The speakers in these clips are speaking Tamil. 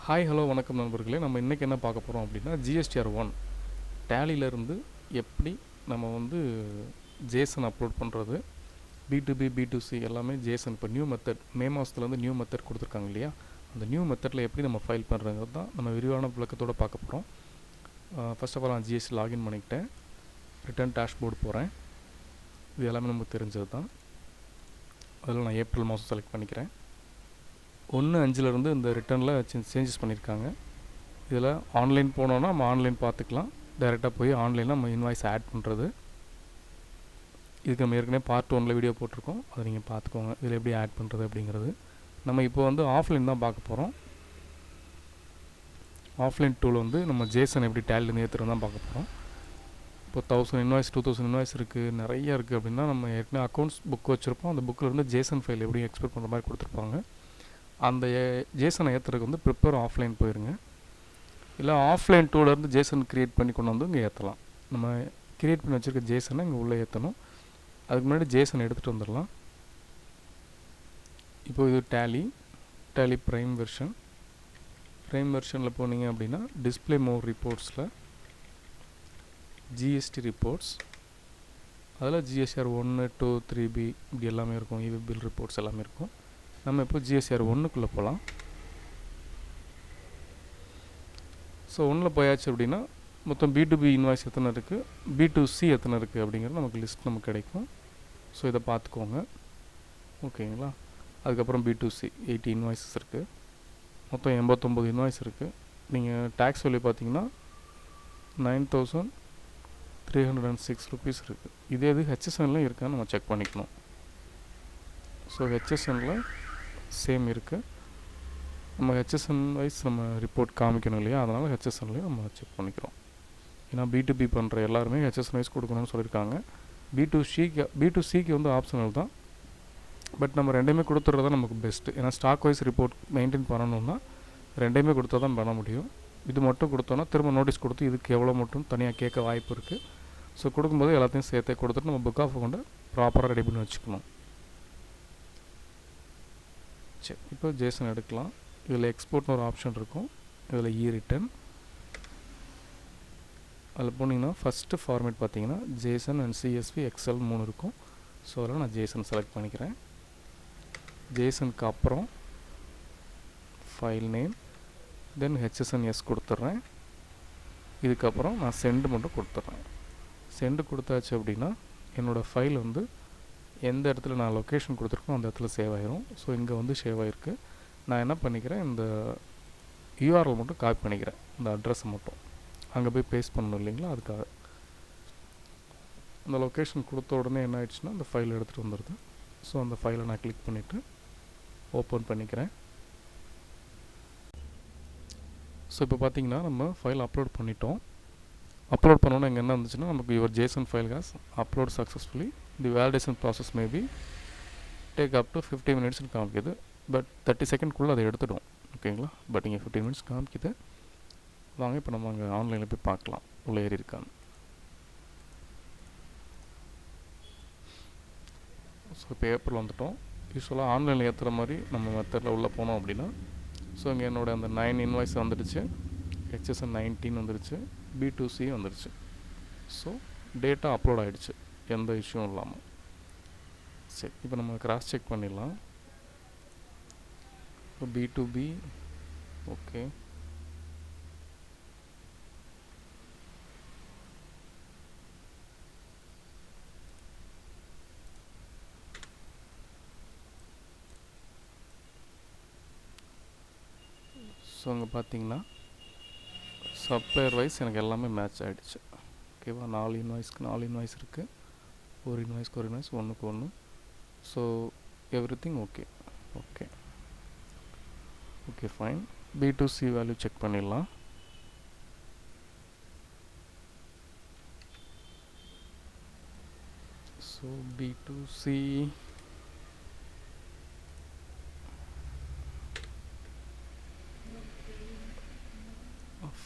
ஹாய் ஹலோ வணக்கம் நண்பர்களே. நம்ம இன்றைக்கி என்ன பார்க்க போகிறோம் அப்படின்னா GSTR-1 டேலியிலேருந்து எப்படி நம்ம வந்து ஜேசன் அப்லோட் பண்ணுறது, B2B B2C எல்லாமே ஜேசன். இப்போ நியூ மெத்தட் மே மாதத்துலேருந்து நியூ மெத்தட் கொடுத்துருக்காங்க இல்லையா, அந்த நியூ மெத்தடில் எப்படி நம்ம ஃபைல் பண்ணுறதுங்கிறது தான் நம்ம விரிவான விளக்கத்தோடு பார்க்க போகிறோம். ஃபர்ஸ்ட் ஆஃப் ஆல் நான் GST லாகின் பண்ணிக்கிட்டேன், ரிட்டர்ன் டேஷ்போர்டு போகிறேன். இது எல்லாமே நமக்கு தெரிஞ்சது தான். அதில் நான் ஏப்ரல் மாதம் செலக்ட் பண்ணிக்கிறேன். 1/5 இந்த ரிட்டர்னில் சேஞ்சஸ் பண்ணியிருக்காங்க. இதில் ஆன்லைன் போனோன்னா நம்ம ஆன்லைன் பார்த்துக்கலாம். டைரெக்டாக போய் ஆன்லைனில் நம்ம இன்வாய்ஸ் ஆட் பண்ணுறது. இதுக்கு நம்ம ஏற்கனவே பார்ட் 1 வீடியோ போட்டிருக்கோம், அதை நீங்கள் பார்த்துக்கோங்க. இதில் எப்படி ஆட் பண்ணுறது அப்படிங்கிறது. நம்ம இப்போ வந்து ஆஃப்லைன் தான் பார்க்க போகிறோம். ஆஃப்லைன் டூல் வந்து நம்ம ஜேசன் எப்படி டேலிலேருந்து ஏற்றுறது தான் பார்க்க போகிறோம். இப்போ 1000 இன்வாய்ஸ் 2000 இன்வாய்ஸ் இருக்குது, நிறைய இருக்குது அப்படின்னா நம்ம ஏற்கனவே அக்கௌண்ட்ஸ் புக் வச்சுருப்போம். அந்த புக்கில் இருந்து ஜேசன் ஃபைல் எப்படி எக்ஸ்போர்ட் பண்ணுற மாதிரி கொடுத்துருப்பாங்க. அந்த ஜேசனை ஏற்றுறதுக்கு வந்து ப்ரிப்பேர் ஆஃப்லைன் போயிருங்க. இல்லை ஆஃப்லைன் டூலேருந்து ஜேசன் க்ரியேட் பண்ணி கொண்டு வந்து இங்கே ஏற்றலாம். நம்ம க்ரியேட் பண்ணி வச்சுருக்க ஜேசனை இங்கே உள்ளே ஏற்றணும். அதுக்கு முன்னாடி ஜேசன் எடுத்துகிட்டு வந்துடலாம். இப்போ இது டேலி ப்ரைம் வெர்ஷனில் போனீங்க அப்படின்னா டிஸ்பிளே மோர் ரிப்போர்ட்ஸில் GST ரிப்போர்ட்ஸ், அதில் GSTR-1 2 3B இப்படி எல்லாமே இருக்கும். இவி பில் ரிப்போர்ட்ஸ் எல்லாமே இருக்கும். நம்ம இப்போ GSTR-1 போகலாம். ஸோ 1 போயாச்சு அப்படின்னா மொத்தம் B2B இன்வாய்ஸ் எத்தனை இருக்குது, B2C எத்தனை இருக்குது அப்படிங்கிறது நமக்கு லிஸ்ட் நமக்கு கிடைக்கும். ஸோ இதை பார்த்துக்கோங்க, ஓகேங்களா. அதுக்கப்புறம் B2C 80 இன்வாய்ஸஸ் இருக்குது. மொத்தம் 89 இன்வாய்ஸ் இருக்குது. நீங்கள் டேக்ஸ் வேல்யூ பார்த்தீங்கன்னா 9306 ருபீஸ் இருக்குது. இதே இது HSNலையும் இருக்கான்னு நம்ம செக் பண்ணிக்கணும். ஸோ HSNல சேம் இருக்குது. நம்ம HSN வைஸ் நம்ம ரிப்போர்ட் காமிக்கணும் இல்லையா, அதனால் HSNலையும் நம்ம செக் பண்ணிக்கிறோம். ஏன்னா B2B பண்ணுற எல்லாருமே HSN வைஸ் கொடுக்கணும்னு சொல்லியிருக்காங்க. B2Cக்கு வந்து ஆப்ஷனல் தான், பட் நம்ம ரெண்டையுமே கொடுத்துட்றது தான் நமக்கு பெஸ்ட்டு. ஏன்னா ஸ்டாக் வைஸ் ரிப்போர்ட் மெயின்டைன் பண்ணணும்னா ரெண்டையுமே கொடுத்தா தான் பண்ண முடியும். இது மட்டும் கொடுத்தோன்னா திரும்ப நோட்டீஸ் கொடுத்து இதுக்கு எவ்வளோ மட்டும் தனியாக கேட்க வாய்ப்பு இருக்குது. ஸோ கொடுக்கும்போது எல்லாத்தையும் சேர்த்தே கொடுத்துட்டு நம்ம புக் ஆஃப் கொண்டு ப்ராப்பராக ரெடி பண்ணி வச்சுக்கணும். சரி, இப்போ ஜேசன் எடுக்கலாம். இதில் எக்ஸ்போர்ட்னு ஒரு ஆப்ஷன் இருக்கும். இதில் ரிட்டர்ன் அதில் போனீங்கன்னா ஃபஸ்ட்டு ஃபார்மேட் பார்த்தீங்கன்னா ஜேசன் அண்ட் CSV எக்ஸல் 3 இருக்கும். ஸோ அதில் நான் ஜேசன் செலக்ட் பண்ணிக்கிறேன். ஜேசனுக்கு அப்புறம் ஃபைல் நேம், தென் HSNS கொடுத்துட்றேன். இதுக்கப்புறம் நான் சென்ட் மட்டும் கொடுத்துட்றேன். சென்ட் கொடுத்தாச்சு அப்படின்னா என்னோடய ஃபைல் வந்து எந்த இடத்துல நான் லொக்கேஷன் கொடுத்துருக்கோம் அந்த இடத்துல சேவ் ஆகிரும். ஸோ இங்கே வந்து சேவ் ஆகிருக்கு. நான் என்ன பண்ணிக்கிறேன், இந்த URL மட்டும் காப்பி பண்ணிக்கிறேன், இந்த அட்ரஸை மட்டும் அங்கே போய் பேஸ்ட் பண்ணணும் இல்லைங்களா, அதுக்காக. அந்த லொக்கேஷன் கொடுத்த உடனே என்ன ஆயிடுச்சுன்னா அந்த ஃபைல் எடுத்துகிட்டு வந்துடுது. ஸோ அந்த ஃபைலை நான் கிளிக் பண்ணிவிட்டு ஓப்பன் பண்ணிக்கிறேன். ஸோ இப்போ பார்த்தீங்கன்னா நம்ம ஃபைல் அப்லோட் பண்ணிட்டோம். அப்லோட் பண்ணோன்னா இங்கே என்ன இருந்துச்சுன்னா நமக்கு your Jason file has upload successfully, the validation process maybe take up to 50 மினிட்ஸ்னு காமிக்குது. பட் 30 செகண்ட்குள்ளே அதை எடுத்துடும், ஓகேங்களா. பட் இங்கே 15 மினிட்ஸ் காமிக்குது. வாங்க இப்போ நம்ம அங்கே ஆன்லைனில் போய் பார்க்கலாம் உள்ளே ஏறி இருக்கான்னு. ஸோ இப்போ ஏப்ரல் வந்துட்டோம். யூஸ்வலாக ஆன்லைனில் ஏற்றுற மாதிரி நம்ம மெத்தடில் உள்ளே போனோம் அப்படின்னா, ஸோ இங்கே என்னோடய அந்த 9 இன்வாய்ஸ் வந்துடுச்சு, HSN 19 வந்துடுச்சு, B2C வந்துடுச்சு. ஸோ டேட்டா அப்லோட் ஆகிடுச்சு எந்த இஷ்யூவும் இல்லாமல். சரி, இப்போ நம்ம கிராஸ் செக் பண்ணிடலாம். இப்போ B2B ஓகே, ஸோ அங்கே பார்த்தீங்கன்னா சப்ளையர் வைஸ் எனக்கு எல்லாமே மேட்ச் ஆகிடுச்சு. ஓகேவா, 4 இன்வாய்ஸ்க்கு 4 இன்வாய்ஸ் இருக்குது, ஒரு இன்வாய்ஸ்க்கு ஒரு இன்வாய்ஸ், 1க்கு 1. So everything okay. Okay fine. B2C value check பண்ணிடலாம். ஸோ B2C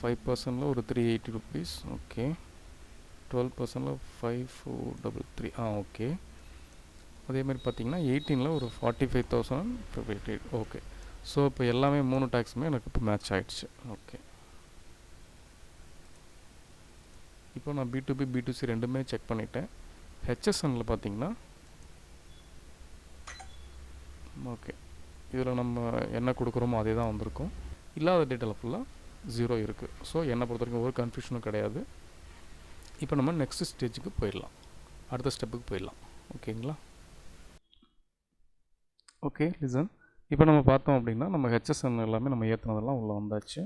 5% ஒரு 380 ருபீஸ். ஓகே, 12% 5433. ஓகே. அதே மாதிரி பார்த்தீங்கன்னா 18ல் ஒரு 45,588. ஓகே. ஸோ இப்போ எல்லாமே 3 டேக்ஸுமே எனக்கு இப்போ மேட்ச் ஆகிடுச்சு. ஓகே, இப்போ நான் B2B B2C ரெண்டுமே செக் பண்ணிட்டேன். ஹெச்எஸ்எனில் பார்த்தீங்கன்னா ஓகே, இதில் நம்ம என்ன கொடுக்குறோமோ அதே தான் வந்திருக்கும். இல்லாத டேட்டாவில் ஃபுல்லாக 0 இருக்குது. ஸோ என்னை பொறுத்த வரைக்கும் ஒரு கன்ஃபியூஷனும் கிடையாது. இப்போ நம்ம நெக்ஸ்ட் ஸ்டேஜுக்கு போயிடலாம், அடுத்த ஸ்டெப்புக்கு போயிடலாம். ஓகேங்களா? Okay, listen. இப்போ நம்ம பார்த்தோம் அப்படின்னா நம்ம ஹெச்எஸ்என் எல்லாமே நம்ம ஏற்றுனதெல்லாம் உள்ளே வந்தாச்சு.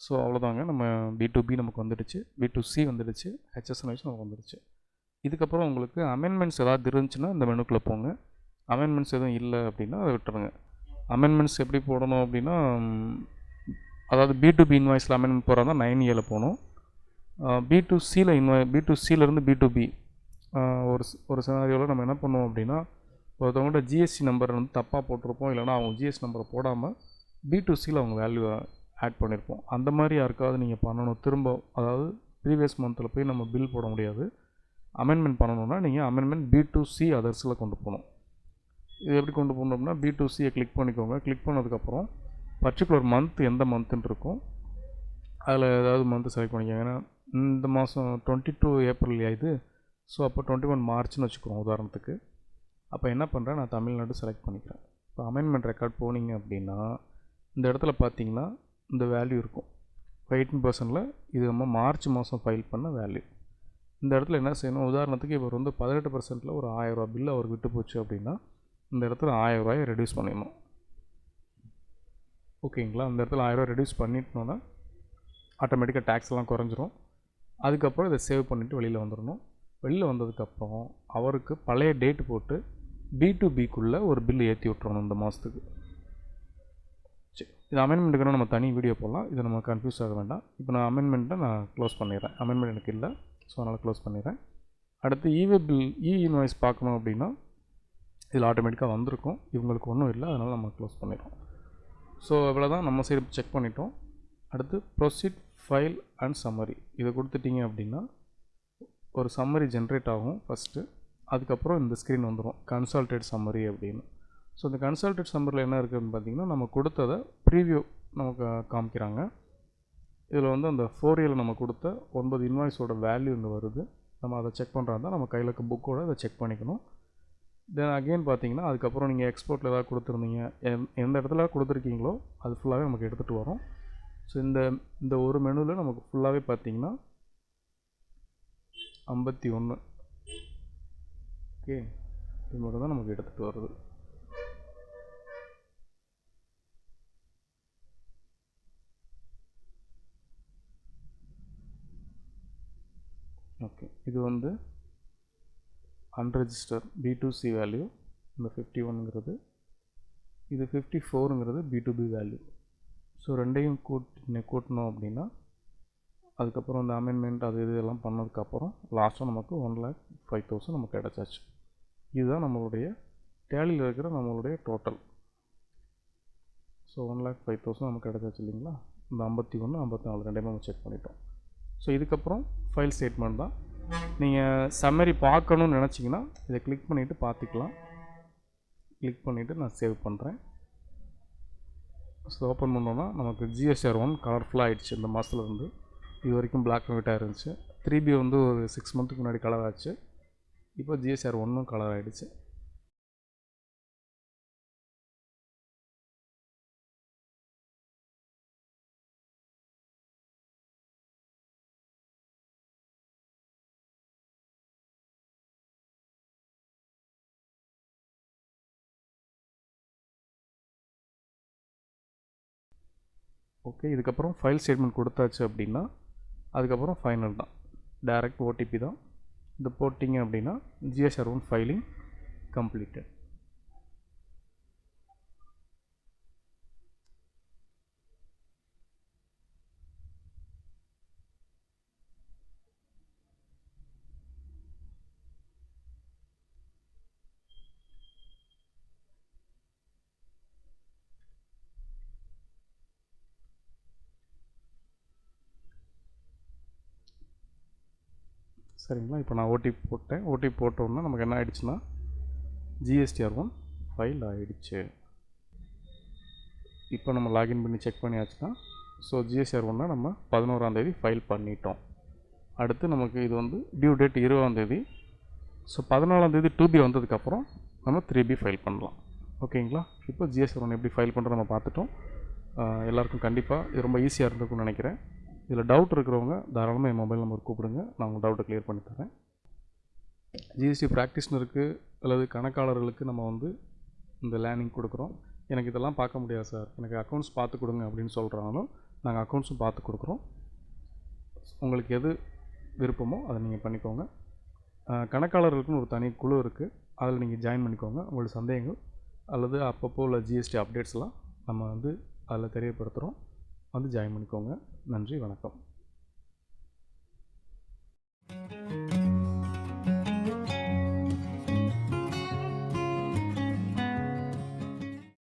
ஸோ அவ்வளோதாங்க, நம்ம B2B நமக்கு வந்துடுச்சு, B2C வந்துடுச்சு, ஹெச்எஸ்என் வச்சு நமக்கு வந்துடுச்சு. இதுக்கப்புறம் உங்களுக்கு அமெண்ட்மெண்ட்ஸ் ஏதாவது இருந்துச்சுன்னா இந்த மெனுக்குள்ளே போங்க. அமெண்ட்மெண்ட்ஸ் எதுவும் இல்லை அப்படின்னா அதை விட்டுருங்க. அமெண்ட்மெண்ட்ஸ் எப்படி போடணும் அப்படின்னா, அதாவது B2B இன்வாய்ஸில் அமெண்ட்மெண்ட் போகிறதா 9A போகணும். B2Cயில் B2Cலேருந்து B2B ஒரு சினாரியோவில் நம்ம என்ன பண்ணுவோம் அப்படின்னா, ஒருத்தவங்கள்ட்ட ஜிஎஸ்டி நம்பர் வந்து தப்பாக போட்டிருப்போம், இல்லைனா அவங்க ஜிஎஸ்டி நம்பரை போடாமல் B2Cயில் அவங்க வேல்யூ ஆட் பண்ணியிருப்போம். அந்த மாதிரி யாருக்காவது நீங்கள் பண்ணணும் திரும்ப, அதாவது ப்ரீவியஸ் மந்தில் போய் நம்ம பில் போட முடியாது. அமெண்ட்மெண்ட் பண்ணணுன்னா நீங்கள் அமெண்ட்மெண்ட் B2C அதர்ஸில் கொண்டு போகணும். இது எப்படி கொண்டு போகணும்னா, B2Cயை கிளிக் பண்ணிக்கோங்க. கிளிக் பண்ணதுக்கப்புறம் பர்டிகுலர் மந்த் எந்த மந்த்துன்னு இருக்கும், அதில் ஏதாவது மந்த்து செலக்ட் பண்ணிக்கோங்க. ஏன்னா இந்த மாதம் 22 ஏப்ரல் இது, ஸோ அப்போ 21 மார்ச்னு வச்சுக்கிறோம் உதாரணத்துக்கு. அப்போ என்ன பண்ணுறேன், நான் தமிழ்நாடு செலக்ட் பண்ணிக்கிறேன். இப்போ அமெண்ட்மெண்ட் ரெக்கார்ட் போனீங்க அப்படின்னா இந்த இடத்துல பார்த்தீங்கன்னா இந்த வேல்யூ இருக்கும் 18%. இது நம்ம மார்ச் மாதம் ஃபைல் பண்ண வேல்யூ. இந்த இடத்துல என்ன செய்யணும், உதாரணத்துக்கு இவர் வந்து 18% ஒரு 1000 ரூபா பில் அவர் விட்டு போச்சு அப்படின்னா இந்த இடத்துல 1000 ரூபாயை ரெடியூஸ் பண்ணிடணும். ஓகேங்களா? அந்த இடத்துல 1000 ரூபா ரெடியூஸ் பண்ணிட்டோன்னா ஆட்டோமேட்டிக்காக டேக்ஸ் எல்லாம் குறைஞ்சிரும். அதுக்கப்புறம் இதை சேவ் பண்ணிவிட்டு வெளியில் வந்துடணும். வெளியில் வந்ததுக்கப்புறம் அவருக்கு பழைய டேட்டு போட்டு B2Bக்குள்ளே ஒரு பில்லு ஏற்றி விட்றணும் இந்த மாதத்துக்கு. சரி, இது அமெண்ட்மெண்ட்டுக்குன்னா நம்ம தனி வீடியோ போடலாம், இதை நம்ம கன்ஃபியூஸ் ஆக வேண்டாம். இப்போ நான் அமெண்ட்மெண்ட்டை நான் க்ளோஸ் பண்ணிடுறேன். அமெண்ட்மெண்ட் எனக்கு இல்லை, ஸோ அதனால் க்ளோஸ் பண்ணிடுறேன். அடுத்து இன்வாய்ஸ் பார்க்கணும் அப்படின்னா இதில் ஆட்டோமேட்டிக்காக வந்திருக்கும், இவங்களுக்கு ஒன்றும் இல்லை, அதனால் நம்ம க்ளோஸ் பண்ணிடுறோம். ஸோ இவ்வளோ தான், நம்ம சைடு செக் பண்ணிட்டோம். அடுத்து ப்ரொசீட் ஃபைல் அண்ட் சம்மரி இதை கொடுத்துட்டிங்க அப்படின்னா ஒரு சம்மரி ஜென்ரேட் ஆகும் ஃபஸ்ட்டு. அதுக்கப்புறம் இந்த ஸ்க்ரீன் வந்துடும் கன்சால்டேட் சம்மரி அப்படின்னு. ஸோ இந்த கன்சால்டேட் சம்மரியில் என்ன இருக்குதுன்னு பார்த்தீங்கன்னா, நம்ம கொடுத்ததை ப்ரீவியூ நமக்கு காமிக்கிறாங்க. இதில் வந்து அந்த 4Aல நம்ம கொடுத்த 9 இன்வாய்ஸோட வேல்யூ இங்கே வருது. நம்ம அதை செக் பண்ணுறதா இருந்தால் நம்ம கையில் இருக்க புக்கோடு அதை செக் பண்ணிக்கணும். தென் அகெயின் பார்த்தீங்கன்னா அதுக்கப்புறம் நீங்கள் எக்ஸ்போர்ட்டில் ஏதாவது கொடுத்துருந்தீங்க, எந்த இடத்துல கொடுத்துருக்கீங்களோ அது ஃபுல்லாகவே நமக்கு எடுத்துகிட்டு வரும். ஸோ இந்த ஒரு மெனுவில் நமக்கு ஃபுல்லாகவே பார்த்தீங்கன்னா 51. ஓகே, இது மட்டும் தான் நமக்கு எடுத்துகிட்டு வருது. ஓகே, இது வந்து அன்ரெஜிஸ்டர் B2C வேல்யூ இந்த 51ங்கிறது, இது 54ங்கிறது B2B வேல்யூ. ஸோ ரெண்டையும் கூட்டணும் அப்படின்னா அதுக்கப்புறம் இந்த அமெண்ட்மெண்ட் அது இதெல்லாம் பண்ணதுக்கப்புறம் லாஸ்ட்டாக நமக்கு 1,05,000 நமக்கு கிடச்சாச்சு. இதுதான் நம்மளுடைய டேலியில் இருக்கிற நம்மளுடைய டோட்டல். ஸோ 1,05,000 நமக்கு கிடச்சாச்சு இல்லைங்களா? இந்த 51 54 ரெண்டையுமே நம்ம செக் பண்ணிட்டோம். ஸோ இதுக்கப்புறம் ஃபைல் ஸ்டேட்மெண்ட் தான். நீங்கள் சம்மரி பார்க்கணுன்னு நினச்சிங்கன்னா இதை கிளிக் பண்ணிவிட்டு பார்த்துக்கலாம். கிளிக் பண்ணிவிட்டு நான் சேவ் பண்ணுறேன். ஸோ ஓப்பன் பண்ணோன்னா நமக்கு GSTR-1 கலர்ஃபுல்லாக ஆகிடுச்சு. இந்த மாதத்துலேருந்து இது வரைக்கும் பிளாக் அண்ட் ஒயிட்டாக இருந்துச்சு. 3B வந்து ஒரு 6 மந்த்துக்கு முன்னாடி கலர் ஆச்சு. இப்போ GSTR-1 கலர் ஆகிடுச்சு. ஓகே, இதுக்கப்புறம் ஃபைல் ஸ்டேட்மெண்ட் கொடுத்தாச்சு அப்படின்னா அதுக்கப்புறம் ஃபைனல் தான், டைரக்ட் OTP தான். இது போட்டிங்க அப்படின்னா GSTR-1 ஃபைலிங் கம்ப்ளீட்டட். சரிங்களா? இப்போ நான் OTP போட்டேன். OTP போட்டோன்னா நமக்கு என்ன ஆகிடுச்சுன்னா GSTR-1 ஃபைல் ஆகிடுச்சு. இப்போ நம்ம லாகின் பண்ணி செக் பண்ணியாச்சுன்னா ஸோ GSTR-1 நம்ம 11ஆம் தேதி ஃபைல் பண்ணிட்டோம். அடுத்து நமக்கு இது வந்து டியூ டேட் 20ஆம் தேதி. ஸோ 14ஆம் தேதி 2B வந்ததுக்கப்புறம் நம்ம 3B ஃபைல் பண்ணலாம். ஓகேங்களா? இப்போ GSTR-1 எப்படி ஃபைல் பண்ணுறது நம்ம பார்த்துட்டோம். எல்லாருக்கும் கண்டிப்பாக இது ரொம்ப ஈஸியாக இருந்திருக்கும்னு நினைக்கிறேன். இதில் டவுட் இருக்கிறவங்க தாராளமாக என் மொபைல் நம்பர் கூப்பிடுங்க, நான் உங்கள் டவுட்டை கிளியர் பண்ணி தரேன். ஜிஎஸ்டி ப்ராக்டிஸ்னருக்கு அல்லது கணக்காளர்களுக்கு நம்ம வந்து இந்த லேர்னிங் கொடுக்குறோம். எனக்கு இதெல்லாம் பார்க்க முடியாது சார், எனக்கு அக்கௌண்ட்ஸ் பார்த்து கொடுங்க அப்படின்னு சொல்கிறாலும் நாங்கள் அக்கௌண்ட்ஸும் பார்த்து கொடுக்குறோம். உங்களுக்கு எது விருப்பமோ அதை நீங்கள் பண்ணிக்கோங்க. கணக்காளர்களுக்குன்னு ஒரு தனி குழு இருக்குது, அதில் நீங்கள் ஜாயின் பண்ணிக்கோங்க. உங்களோட சந்தேகங்கள் அல்லது அப்பப்போ உள்ள ஜிஎஸ்டி அப்டேட்ஸ்லாம் நம்ம வந்து அதில் தெரியப்படுத்துகிறோம், வந்து ஜாயின் பண்ணிக்கோங்க. நன்றி, வணக்கம்.